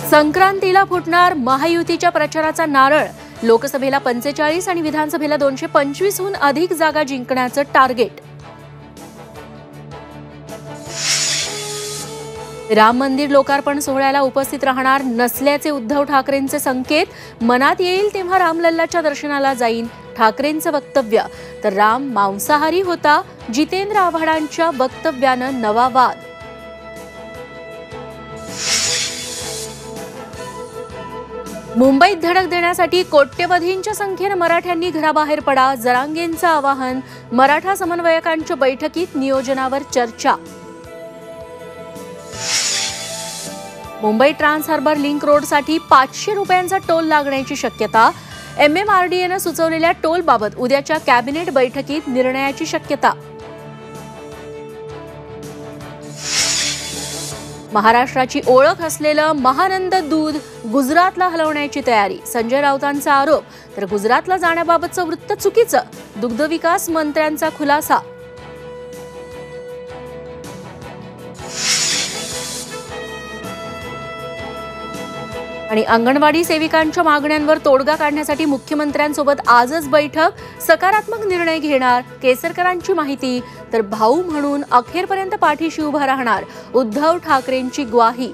संक्रांतीला फुटणार महायुतीच्या प्रचाराचा नारळ। लोकसभेला 45 आणि विधानसभेला 225 हून अधिक जागा जिंकण्याचं टार्गेट। राम मंदिर लोकार्पण सोहळ्याला उपस्थित राहणार नसल्याचे उद्धव ठाकरेंचे संकेत। मनात येईल तेव्हा रामलल्लाच्या दर्शनाला जाईन, ठाकरेंचं वक्तव्य। तर राम मांसाहारी होता, जितेंद्र आव्हाडांच्या वक्तव्यानं नवा वाद। मुंबईत धडक देण्यासाठी कोट्यवधींच्या संख्येने मराठ्यांनी घराबाहेर पडा, जरांगेंचं आवाहन। मराठा समन्वयकांच्या बैठकीत नियोजनावर चर्चा। मुंबई ट्रान्स हार्बर लिंक रोडसाठी 500 रुपयांचा टोल लागण्याची शक्यता। MMRDAनं सुचवलेल्या टोलबाबत उद्याच्या कॅबिनेट बैठकीत निर्णयाची शक्यता। महाराष्ट्राची ओळख असलेलं महानंद दूध गुजरातला हलवण्याची तयारी। संजय राऊतांचा आरोप, तर गुजरातला जाण्याबाबतचं वृत्त चुकीचं। दुग्धविकास मंत्र्यांचा खुलासा। आणि अंगणवाडी सेविकांच्या मागण्यांवर तोडगा काढण्यासाठी मुख्यमंत्र्यांसोबत आजच बैठक। सकारात्मक निर्णय घेणार, केसरकरांची माहिती। तर भाऊ म्हणून अखेरपर्यंत पाठीशी उभा राहणार, उद्धव ठाकरेंची ग्वाही।